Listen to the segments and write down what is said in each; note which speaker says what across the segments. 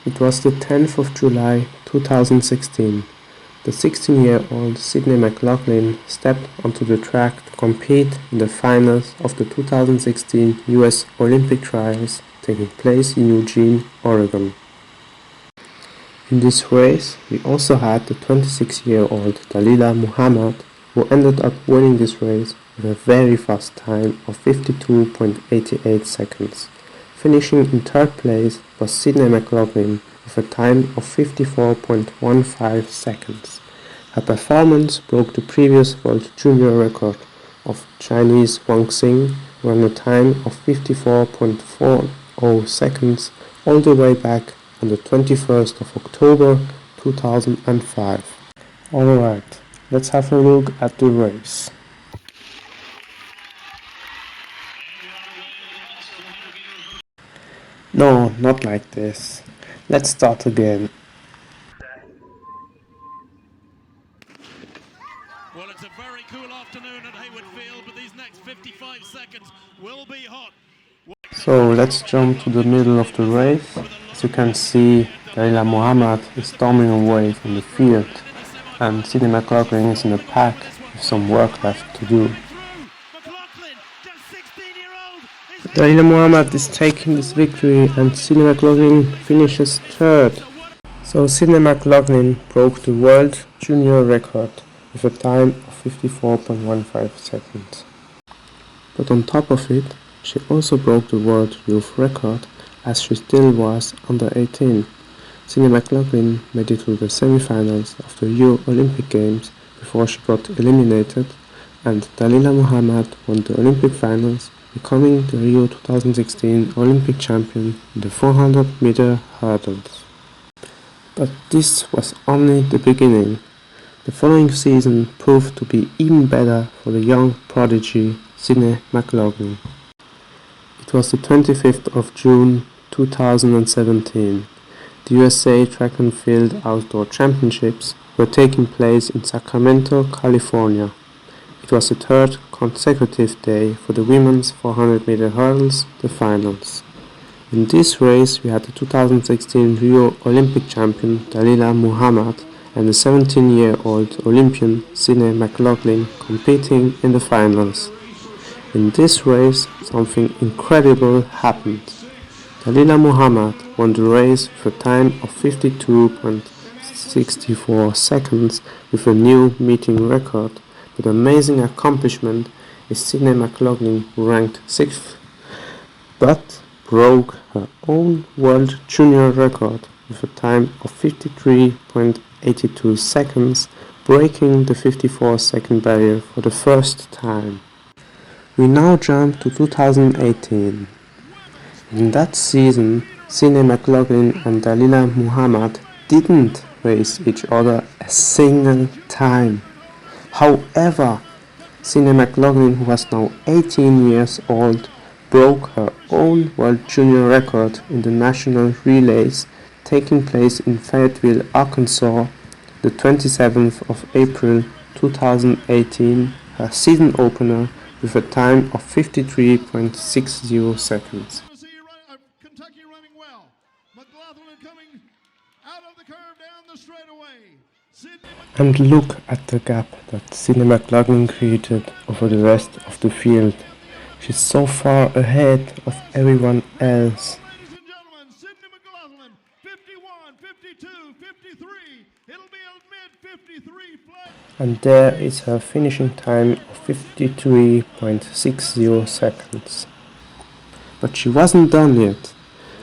Speaker 1: It was the 10th of July 2016. The 16-year-old Sydney McLaughlin stepped onto the track to compete in the finals of the 2016 US Olympic Trials taking place in Eugene, Oregon. In this race, we also had the 26-year-old Dalilah Muhammad, who ended up winning this race with a very fast time of 52.88 seconds. Finishing in third place was Sydney McLaughlin with a time of 54.15 seconds. Her performance broke the previous world junior record of Chinese Wang Xing, who ran a time of 54.40 seconds all the way back on the 21st of October 2005. Alright, let's have a look at the race. No, not like this. Let's start again.
Speaker 2: Well, it's a very cool afternoon at Hayward Field, but these next 55 seconds will be hot.
Speaker 1: So let's jump to the middle of the race. As you can see, Dalilah Muhammad is storming away from the field, and Sydney McLaughlin is in the pack with some work left to do. Dalilah Muhammad is taking this victory and Sydney McLaughlin finishes third. So Sydney McLaughlin broke the world junior record with a time of 54.15 seconds. But on top of it, she also broke the world youth record as she still was under 18. Sydney McLaughlin made it to the semi-finals of the Rio Olympic Games before she got eliminated, and Dalilah Muhammad won the Olympic finals, becoming the Rio 2016 Olympic champion in the 400-meter hurdles. But this was only the beginning. The following season proved to be even better for the young prodigy Sydney McLaughlin. It was the 25th of June 2017. The USA Track and Field Outdoor Championships were taking place in Sacramento, California. It was the third consecutive day for the women's 400-meter hurdles, the finals. In this race we had the 2016 Rio Olympic champion Dalilah Muhammad and the 17-year-old Olympian Sydney McLaughlin competing in the finals. In this race, something incredible happened. Dalilah Muhammad won the race with a time of 52.64 seconds with a new meeting record. But the amazing accomplishment is Sydney McLaughlin, who ranked 6th, but broke her own world junior record with a time of 53.82 seconds, breaking the 54-second barrier for the first time. We now jump to 2018. In that season, Sydney McLaughlin and Dalilah Muhammad didn't race each other a single time. However, Sydney McLaughlin, who was now 18 years old, broke her own world junior record in the national relays taking place in Fayetteville, Arkansas, the 27th of April 2018, her season opener, with a time of 53.60 seconds.
Speaker 2: Kentucky running well. McLaughlin coming out of the curve down the straightaway.
Speaker 1: And look at the gap that Sydney McLaughlin created over the rest of the field. She's so far ahead of everyone else.
Speaker 2: Ladies and gentlemen, Sydney McLaughlin, 51, 52, 53. It'll be a mid-53 flight.
Speaker 1: And there is her finishing time of 53.60 seconds. But she wasn't done yet.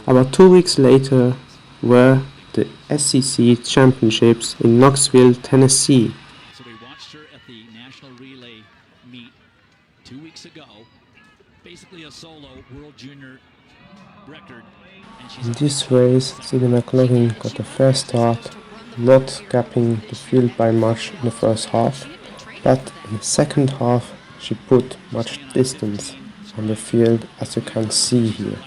Speaker 1: About 2 weeks later were the SEC Championships in Knoxville, Tennessee.
Speaker 3: So we watched her at the National Relay meet 2 weeks ago. Basically a solo World Junior record.
Speaker 1: In this race, Sydney McLaughlin got a fair start, not gapping the field by much in the first half, but in the second half she put much distance on the field, as you can see here.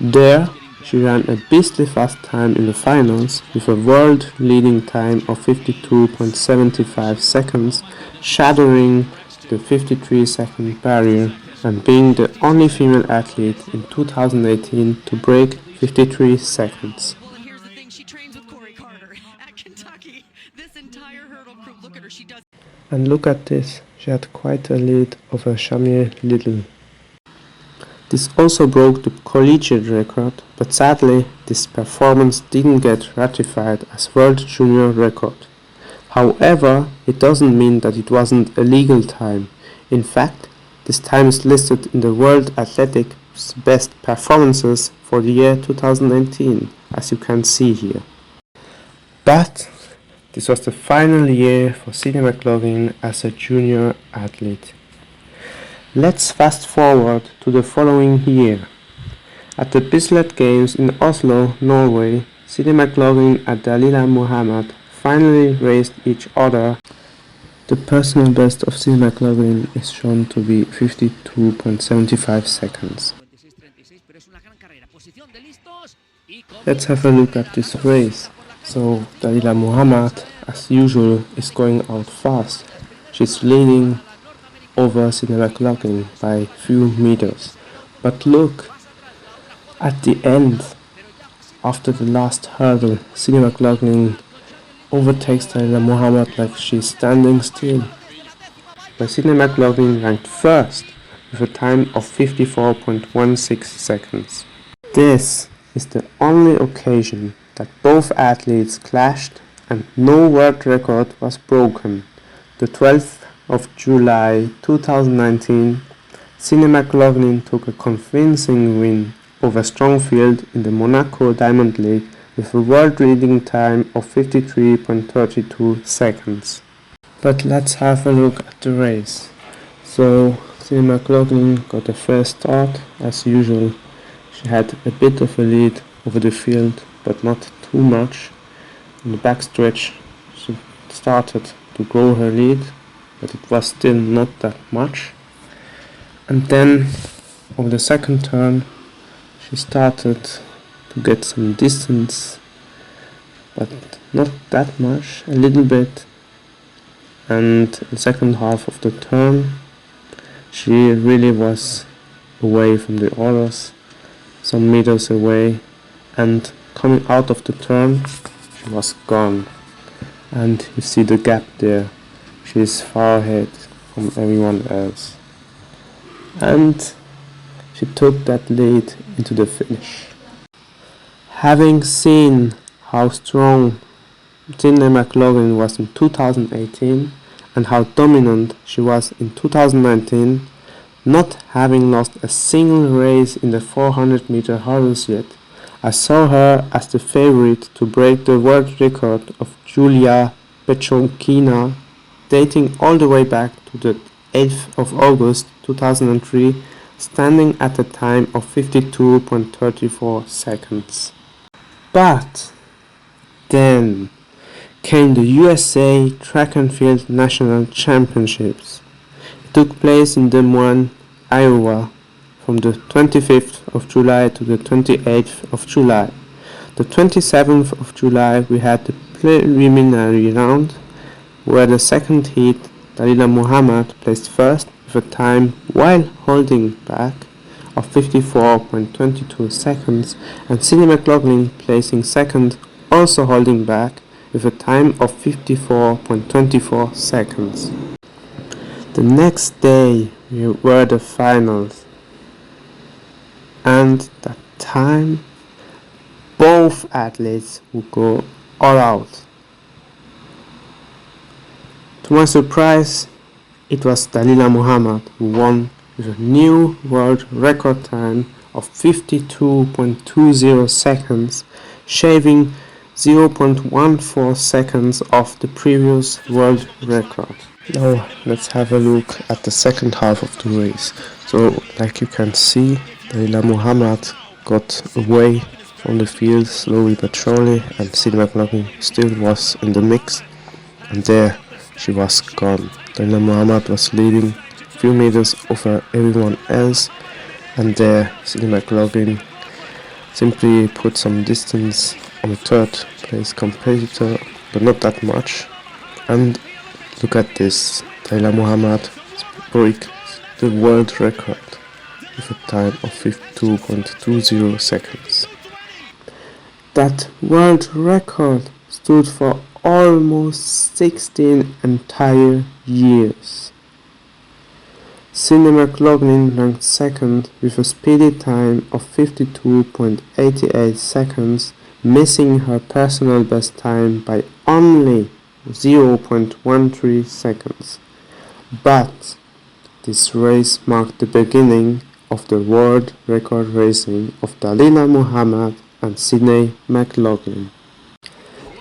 Speaker 1: There, she ran a beastly fast time in the finals with a world-leading time of 52.75 seconds, shattering the 53-second barrier and being the only female athlete in 2018 to break 53 seconds.
Speaker 4: Well, and here's the thing, she trains with Corey Carter at Kentucky. This entire hurdle crew, look at her, she does.
Speaker 1: And look at this, she had quite a lead over Shamir Little. This also broke the collegiate record, but sadly this performance didn't get ratified as world junior record. However, it doesn't mean that it wasn't a legal time. In fact, this time is listed in the World Athletics Best Performances for the year 2019, as you can see here. But this was the final year for Sydney McLaughlin as a junior athlete. Let's fast forward to the following year. At the Bislett Games in Oslo, Norway, Sydney McLaughlin and Dalilah Muhammad finally raced each other. The personal best of Sydney McLaughlin is shown to be 52.75 seconds. Let's have a look at this race. So Dalilah Muhammad, as usual, is going out fast. She's leading over Sydney McLaughlin by a few meters. But look, at the end, after the last hurdle, Sydney McLaughlin overtakes Dalilah Muhammad like she's standing still. But Sydney McLaughlin ranked first with a time of 54.16 seconds. This is the only occasion that both athletes clashed and no world record was broken. The 12th of July 2019, Sydney McLaughlin took a convincing win over Strongfield in the Monaco Diamond League with a world-leading time of 53.32 seconds. But let's have a look at the race. So Sydney McLaughlin got the first start as usual. She had a bit of a lead over the field, but not too much. In the backstretch, she started to grow her lead, but it was still not that much. And then over the second turn, she started to get some distance, but not that much, a little bit. And the second half of the turn, she really was away from the others, some meters away, and coming out of the turn, she was gone. And you see the gap there. She is far ahead from everyone else. And she took that lead into the finish. Having seen how strong Sydney McLaughlin was in 2018 and how dominant she was in 2019, not having lost a single race in the 400-meter hurdles yet, I saw her as the favorite to break the world record of Julia Pechonkina, dating all the way back to the 8th of August 2003, standing at a time of 52.34 seconds. But then came the USA Track and Field National Championships. It took place in Des Moines, Iowa, from the 25th of July to the 28th of July. The 27th of July we had the preliminary round, where the second heat Dalilah Muhammad placed first with a time while holding back of 54.22 seconds, and Sydney McLaughlin placing second, also holding back with a time of 54.24 seconds. The next day were the finals, and that time both athletes would go all out. To my surprise, it was Dalilah Muhammad who won with a new world record time of 52.20 seconds, shaving 0.14 seconds off the previous world record. Now let's have a look at the second half of the race. So like you can see, Dalilah Muhammad got away from the field slowly but surely, and Sydney McLaughlin still was in the mix, and there she was gone. Dalilah Muhammad was leading a few meters over everyone else, and there Sydney McLaughlin simply put some distance on the third place competitor, but not that much. And look at this, Dalilah Muhammad broke the world record with a time of 52.20 seconds. That world record stood for almost 16 entire years. Sydney McLaughlin ranked second with a speedy time of 52.88 seconds, missing her personal best time by only 0.13 seconds. But this race marked the beginning of the world record racing of Dalilah Muhammad and Sydney McLaughlin.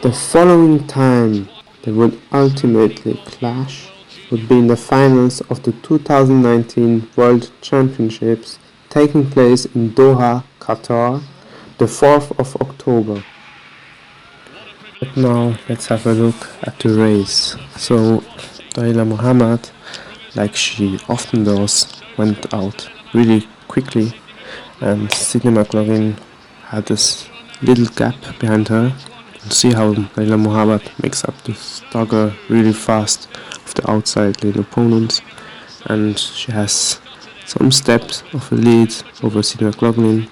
Speaker 1: The following time they would ultimately clash would be in the finals of the 2019 World Championships taking place in Doha, Qatar, the 4th of October. But now let's have a look at the race. So Dalilah Muhammad, like she often does, went out really quickly, and Sydney McLaughlin had this little gap behind her. You can see how Dalilah Muhammad makes up the stagger really fast of the outside lane opponents, and she has some steps of a lead over Sydney McLaughlin,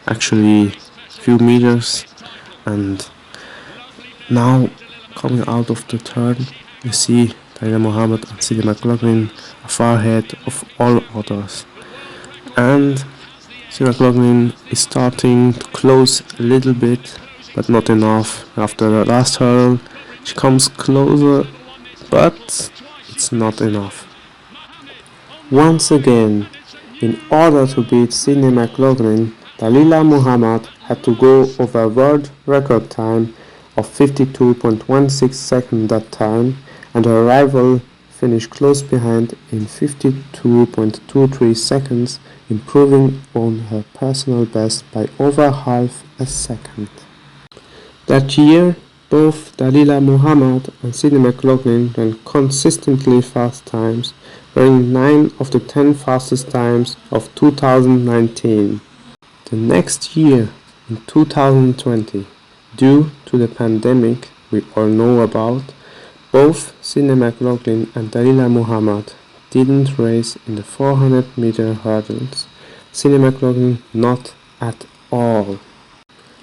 Speaker 1: actually a few meters. And now coming out of the turn, you see Dalilah Muhammad and Sydney McLaughlin are far ahead of all others, and Sydney McLaughlin is starting to close a little bit, but not enough. After the last hurdle she comes closer, but it's not enough. Once again, in order to beat Sydney McLaughlin, Dalilah Muhammad had to go over a world record time of 52.16 seconds that time, and her rival finished close behind in 52.23 seconds, improving on her personal best by over half a second. That year, both Dalilah Muhammad and Sydney McLaughlin ran consistently fast times, running 9 of the 10 fastest times of 2019. The next year, in 2020, due to the pandemic we all know about, both Sydney McLaughlin and Dalilah Muhammad didn't race in the 400-meter hurdles. Sydney McLaughlin not at all.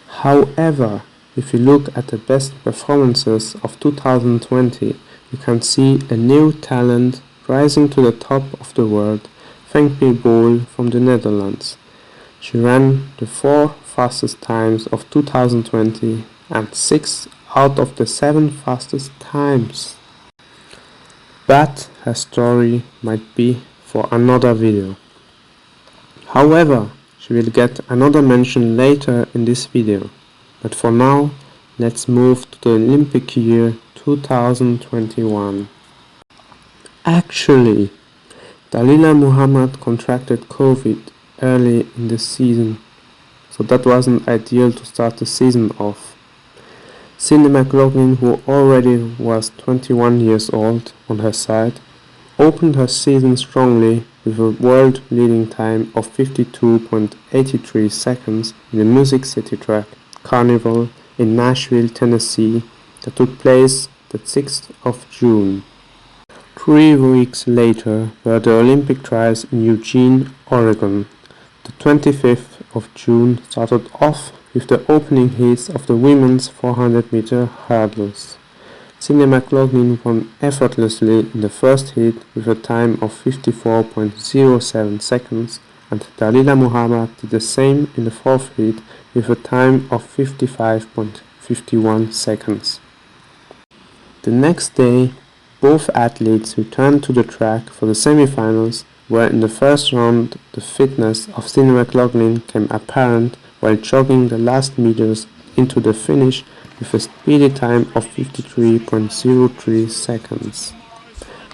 Speaker 1: However, if you look at the best performances of 2020, you can see a new talent rising to the top of the world, Femke Bol from the Netherlands. She ran the 4 fastest times of 2020 and 6 out of the 7 fastest times. But her story might be for another video. However, she will get another mention later in this video. But for now, let's move to the Olympic year 2021. Actually, Dalilah Muhammad contracted COVID early in the season, so that wasn't ideal to start the season off. Sydney McLaughlin, who already was 21 years old on her side, opened her season strongly with a world-leading time of 52.83 seconds in the Music City track Carnival in Nashville, Tennessee, that took place the 6th of June. 3 weeks later were the Olympic trials in Eugene, Oregon. The 25th of June started off with the opening heats of the women's 400-meter hurdles. Sydney McLaughlin won effortlessly in the first heat with a time of 54.07 seconds, and Dalilah Muhammad did the same in the fourth heat with a time of 55.51 seconds. The next day, both athletes returned to the track for the semi-finals, where in the first round the fitness of Sydney McLaughlin came apparent while jogging the last meters into the finish with a speedy time of 53.03 seconds.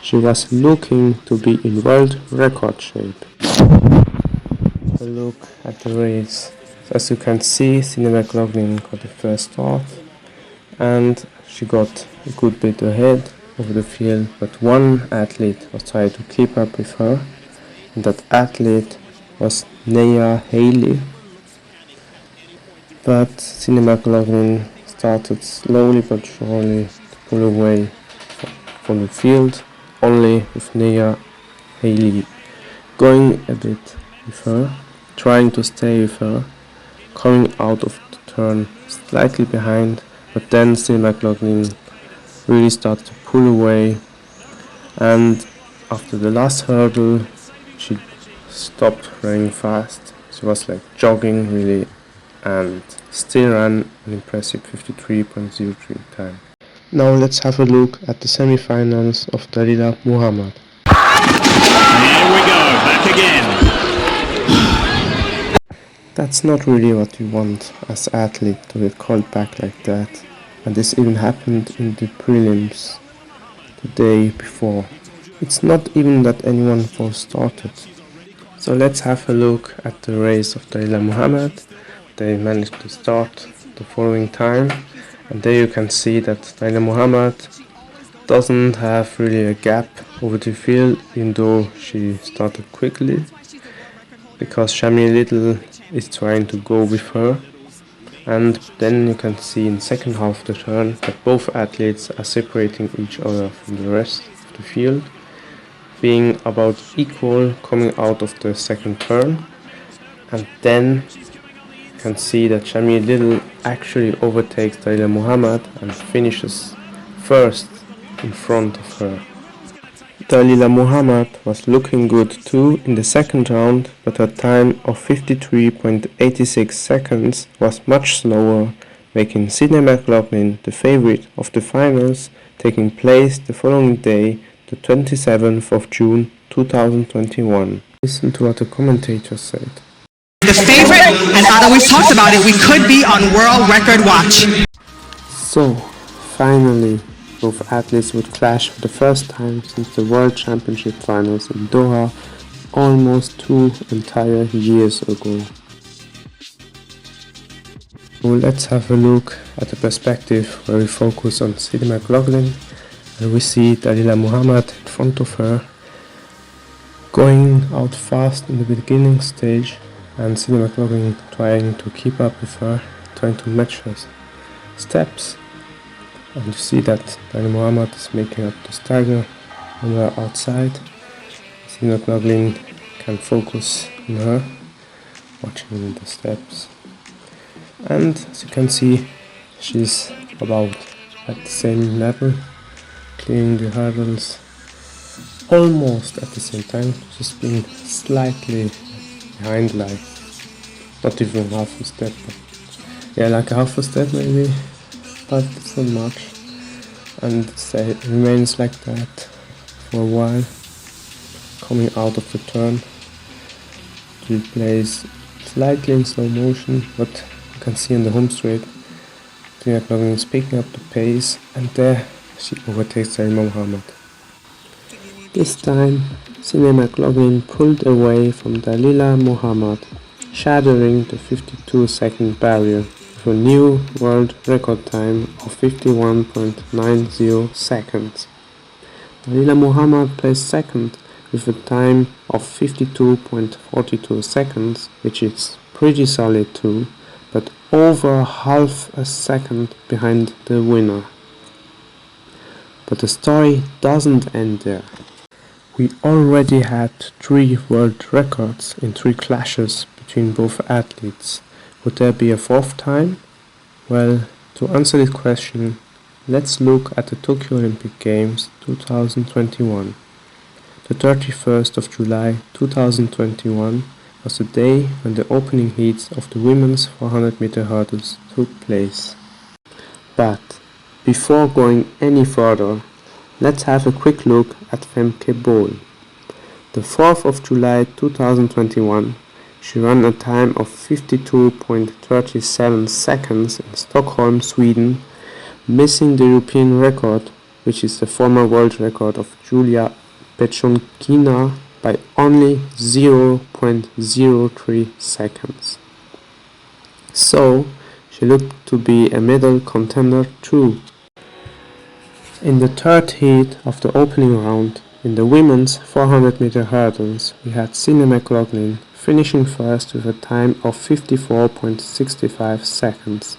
Speaker 1: She was looking to be in world record shape. A look at the race. So as you can see, Sydney McLaughlin got the first start and she got a good bit ahead over the field, but one athlete was trying to keep up with her, and that athlete was Nia Haley. But Sydney McLaughlin started slowly but surely to pull away from the field, only with Nia Haley going a bit with her, trying to stay with her, coming out of the turn slightly behind, but then Sydney McLaughlin really started to pull away, and after the last hurdle she stopped running fast. She was like jogging really, and still ran an impressive 53.03 time. Now let's have a look at the semi-finals of Dalilah Muhammad.
Speaker 5: Here we go, back again.
Speaker 1: That's not really what you want as athlete, to get called back like that. And this even happened in the prelims the day before. It's not even that anyone was started. So let's have a look at the race of Dalilah Muhammad. They managed to start the following time, and there you can see that Dalilah Muhammad doesn't have really a gap over the field, even though she started quickly, because Shami Little is trying to go with her. And then you can see in the second half of the turn that both athletes are separating each other from the rest of the field, being about equal coming out of the second turn. And then you can see that Shami Little actually overtakes Dalilah Muhammad and finishes first in front of her. Dalilah Muhammad was looking good too in the second round, but her time of 53.86 seconds was much slower, making Sydney McLaughlin the favorite of the finals, taking place the following day, the 27th of June 2021. Listen to what the commentator said.
Speaker 6: The favorite, and now that we've talked about it, we could be on world record watch.
Speaker 1: So, finally, both athletes would clash for the first time since the World Championship Finals in Doha almost 2 entire years ago. So let's have a look at the perspective where we focus on Sydney McLaughlin, and we see Dalilah Muhammad in front of her, going out fast in the beginning stage, and Sydney McLaughlin trying to keep up with her, trying to match her steps. And you see that Dalilah Muhammad is making up the stagger on her outside. Sydney McLaughlin can focus on her, watching the steps. And as you can see, she's about at the same level, clearing the hurdles almost at the same time, just being slightly behind, like not even half a step, but yeah, like a half a step maybe, but it's not much, and it remains like that for a while, coming out of the turn. It plays slightly in slow motion, but you can see on the home straight, Sydney McLaughlin is picking up the pace, and there she overtakes Dalilah Muhammad. This time, Sydney McLaughlin pulled away from Dalilah Muhammad, shattering the 52-second barrier with a new world record time of 51.90 seconds. Dalilah Muhammad placed second with a time of 52.42 seconds, which is pretty solid too, but over half a second behind the winner. But the story doesn't end there. We already had 3 world records in 3 clashes between both athletes. Would there be a 4th time? Well, to answer this question, let's look at the Tokyo Olympic Games 2021. The 31st of July 2021 was the day when the opening heats of the women's 400 meter hurdles took place. But before going any further, let's have a quick look at Femke Bol. The 4th of July 2021, she ran a time of 52.37 seconds in Stockholm, Sweden, missing the European record, which is the former world record of Julia Pechonkina, by only 0.03 seconds. So, she looked to be a medal contender too. In the 3rd heat of the opening round, in the women's 400 meter hurdles, we had Sydney McLaughlin finishing first with a time of 54.65 seconds.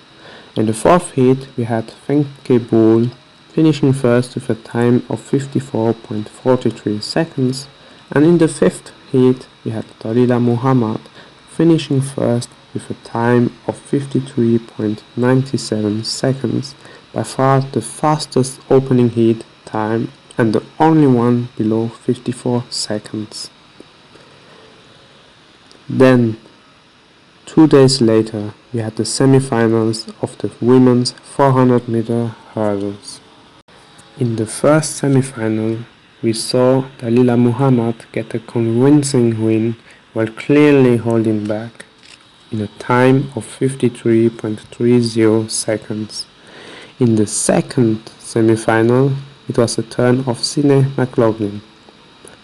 Speaker 1: In the 4th heat, we had Femke Bol finishing first with a time of 54.43 seconds, and in the 5th heat, we had Dalilah Muhammad finishing first with a time of 53.97 seconds, by far the fastest opening heat time and the only one below 54 seconds. Then, 2 days later, we had the semi-finals of the women's 400 meter hurdles. In the first semi-final, we saw Dalilah Muhammad get a convincing win while clearly holding back in a time of 53.30 seconds. In the second semi-final, it was the turn of Sydney McLaughlin.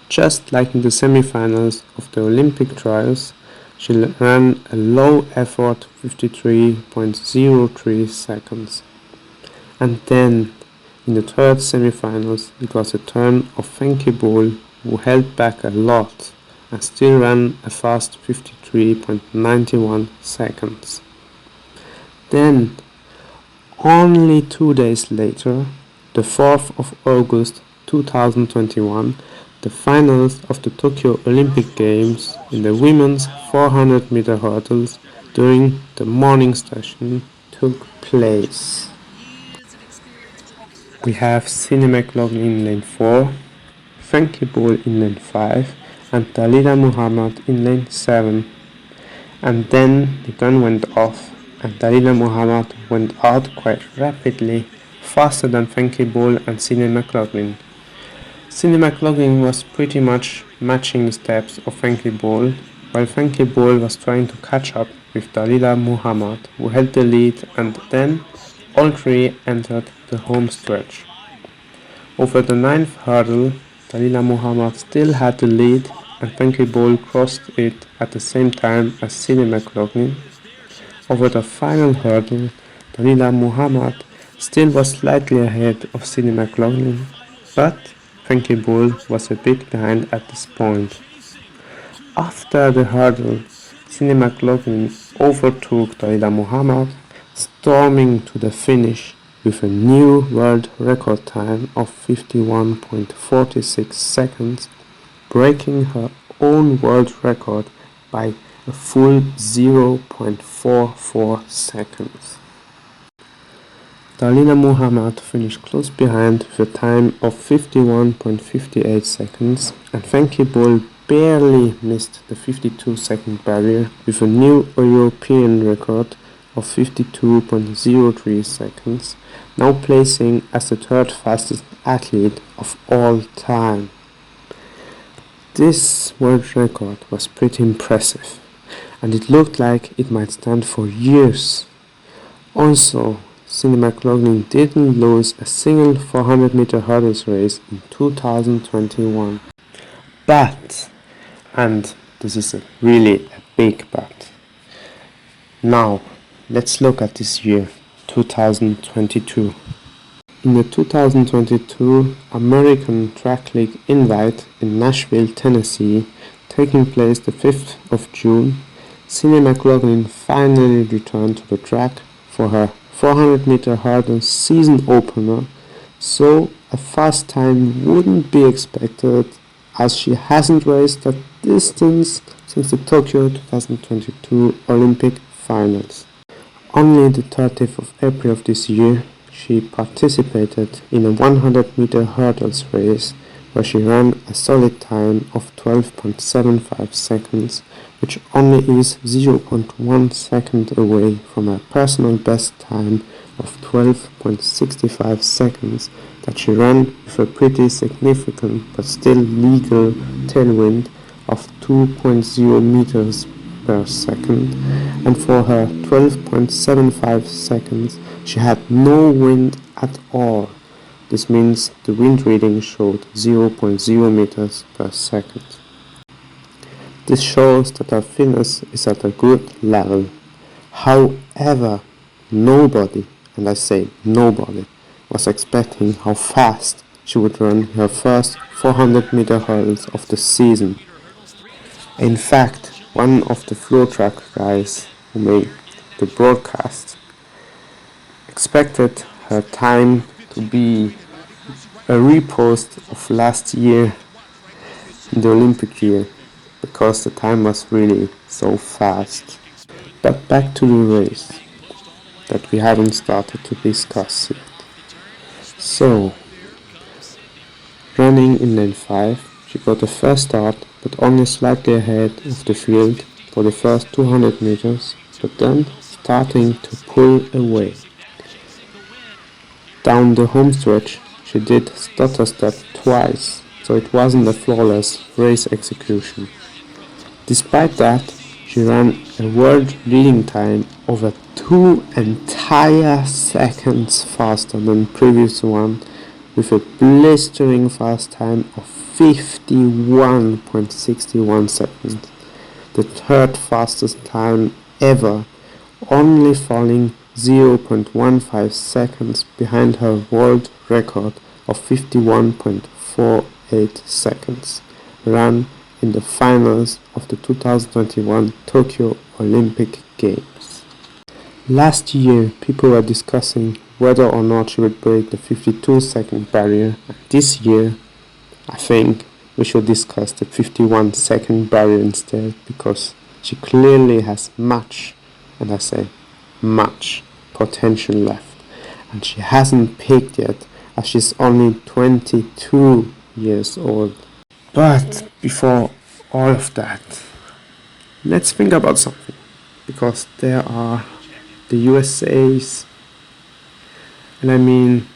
Speaker 1: Just like in the semi-finals of the Olympic trials, she ran a low effort 53.03 seconds. And then, in the third semi-finals, it was the turn of Femke Bol, who held back a lot and still ran a fast 53.91 seconds. Then, only 2 days later, the 4th of August 2021, the finals of the Tokyo Olympic Games in the women's 400 meter hurdles during the morning session took place. We have Sydney McLaughlin in lane 4, Femke Bol in lane 5 and Dalilah Muhammad in lane 7. And then the gun went off and Dalilah Muhammad went out quite rapidly, faster than Femke Bol and Sydney McLaughlin. Sydney McLaughlin was pretty much matching the steps of Femke Bol, while Femke Bol was trying to catch up with Dalilah Muhammad, who held the lead, and then all three entered the home stretch. Over the 9th hurdle, Dalilah Muhammad still had the lead and Femke Bol crossed it at the same time as Sydney McLaughlin. Over the final hurdle, Dalilah Muhammad still was slightly ahead of Sydney McLaughlin, but Femke Bol was a bit behind at this point. After the hurdle, Sydney McLaughlin overtook Dalilah Muhammad, storming to the finish with a new world record time of 51.46 seconds, breaking her own world record by a full 0.44 seconds. Dalilah Muhammad finished close behind with a time of 51.58 seconds, and Femke Bol barely missed the 52-second barrier with a new European record of 52.03 seconds, now placing as the third fastest athlete of all time. This world record was pretty impressive, and it looked like it might stand for years. Also, Sydney McLaughlin didn't lose a single 400 meter hurdles race in 2021. But, and this is really a big but, now let's look at this year, 2022. In the 2022 American Track League Invite in Nashville, Tennessee, taking place the 5th of June, Sydney McLaughlin finally returned to the track for her 400 meter hurdles season opener, so a fast time wouldn't be expected as she hasn't raced that distance since the Tokyo 2022 Olympic finals. Only the 30th of April of this year, she participated in a 100 meter hurdles race where she ran a solid time of 12.75 seconds, which only is 0.1 second away from her personal best time of 12.65 seconds that she ran with a pretty significant but still legal tailwind of 2.0 meters per second, and for her 12.75 seconds she had no wind at all. This means the wind reading showed 0.0 meters per second. This shows that her fitness is at a good level. However, nobody, and I say nobody, was expecting how fast she would run her first 400 meter hurdles of the season. In fact, one of the floor track guys who made the broadcast expected her time to be a repost of last year in the Olympic year. because the time was really so fast. But back to the race that we haven't started to discuss yet. So, running in lane 5, she got the first start but only slightly ahead of the field for the first 200 meters, but then starting to pull away. Down the home stretch, she did stutter step twice, so it wasn't a flawless race execution. Despite that, she ran a world leading time over 2 entire seconds faster than previous one, with a blistering fast time of 51.61 seconds, the third fastest time ever, only falling 0.15 seconds behind her world record of 51.48 seconds, run in the finals of the 2021 Tokyo Olympic Games. Last year, people were discussing whether or not she would break the 52-second barrier. This year, I think we should discuss the 51-second barrier instead, because she clearly has much, and I say much, potential left, and she hasn't peaked yet, as she's only 22 years old. But before all of that, let's think about something, because there are the USA's, and I mean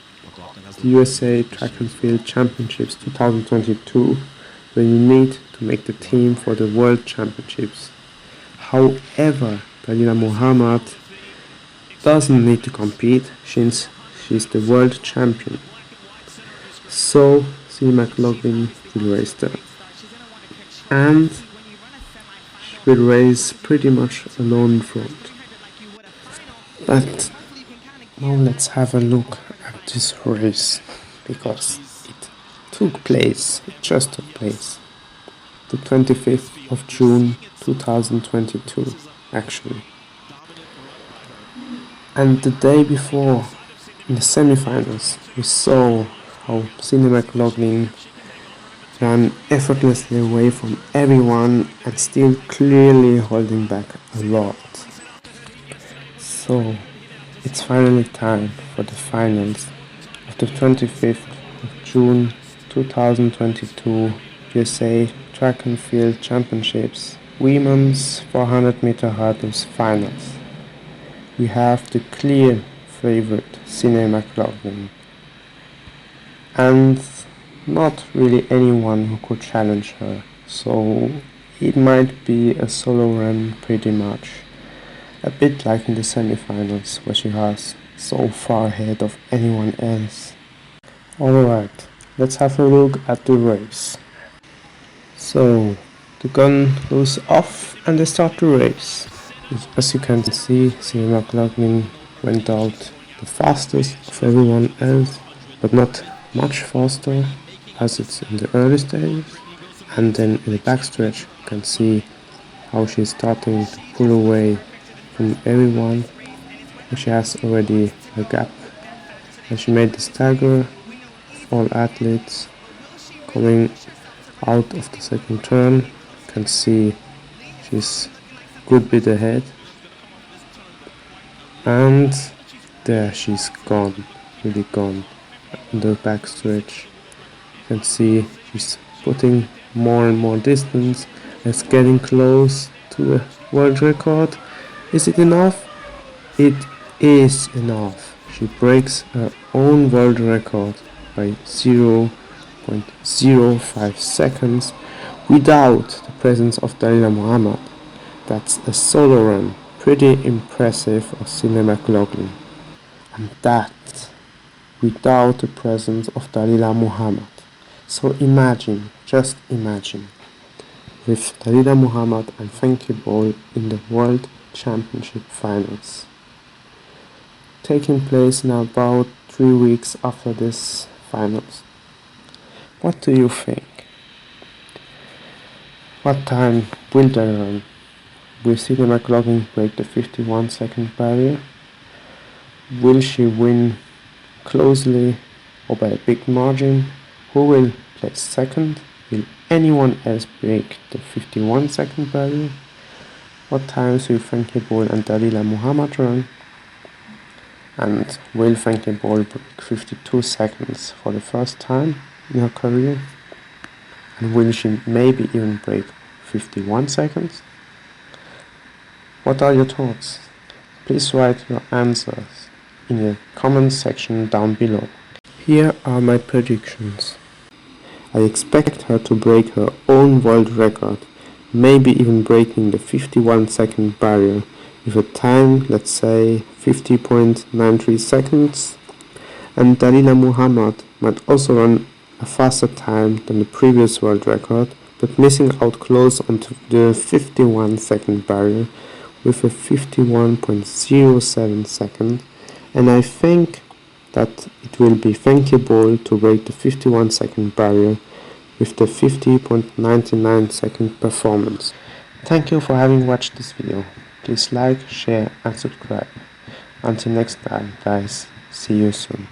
Speaker 1: the USA Track and Field Championships 2022, where you need to make the team for the World Championships. However, Dalilah Muhammad doesn't need to compete since she's the world champion. So Sydney McLaughlin will race there. And she will race pretty much alone in front. But now let's have a look at this race, because it just took place. The 25th of June 2022, actually. And the day before, in the semi-finals, we saw how Sydney McLaughlin ran effortlessly away from everyone and still clearly holding back a lot. So, it's finally time for the finals of the 25th of June 2022 USA Track and Field Championships Women's 400 meter hurdles finals. We have the clear favorite Sydney McLaughlin, and not really anyone who could challenge her, so it might be a solo run pretty much, a bit like in the semi-finals where she was so far ahead of anyone else. Alright, let's have a look at the race. So, the gun goes off and they start the race. As you can see, Sydney McLaughlin went out the fastest of everyone else, but not much faster as it's in the early stages. And then in the backstretch you can see how she's starting to pull away from everyone. She has already a gap, and she made the stagger of all athletes coming out of the second turn. You can see she's good bit ahead, and there she's gone, really gone. In the backstretch you can see she's putting more and more distance. It's getting close to a world record. Is it enough? It is enough. She breaks her own world record by 0.05 seconds without the presence of Dalilah Muhammad. That's a solo run, pretty impressive of Sydney McLaughlin. And that without the presence of Dalilah Muhammad. So imagine, just imagine, with Dalilah Muhammad and Femke Bol in the World Championship Finals, taking place in about 3 weeks after this finals. What do you think? What time will they run? Will Sydney McLaughlin break the 51-second barrier? Will she win closely or by a big margin? Who will place second? Will anyone else break the 51-second barrier? What times will Femke Bol and Dalilah Muhammad run? And will Femke Bol break 52 seconds for the first time in her career? And will she maybe even break 51 seconds? What are your thoughts? Please write your answers in the comment section down below. Here are my predictions. I expect her to break her own world record, maybe even breaking the 51-second barrier with a time, let's say 50.93 seconds. And Dalilah Muhammad might also run a faster time than the previous world record, but missing out close onto the 51-second barrier with a 51.07 second. And I think that it will be Femke Bol to break the 51-second barrier with the 50.99 second performance. Thank you for having watched this video. Please like, share and subscribe. Until next time guys, see you soon.